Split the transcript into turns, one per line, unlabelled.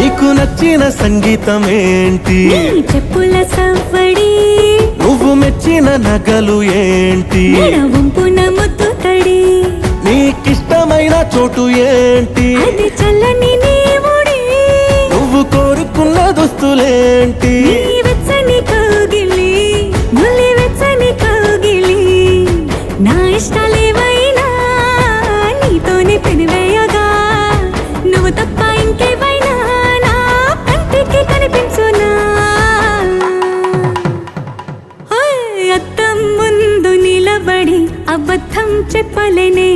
నీకు నచ్చిన సంగీతం ఏంటి?
చెప్పుల సవ్వడి.
నువ్వు మెచ్చిన నగలు ఏంటి?
వంపున ముద్దు తడి.
నీకిష్టమైన చోటు ఏంటి?
అది చల్లని నీ ఒడి.
నువ్వు కోరుకున్న దుస్తులేంటి?
వెచ్చని కౌగిలి, నులి వెచ్చని కౌగిలి. నా ఇష్టాలేవైనా నీతోనే పెనివేయగా, నువ్వు తప్ప ఇంకేవైనా నా కంటికి కనిపించునా? అద్దం ముందు నిలబడి అబద్ధం చెప్పలేనే.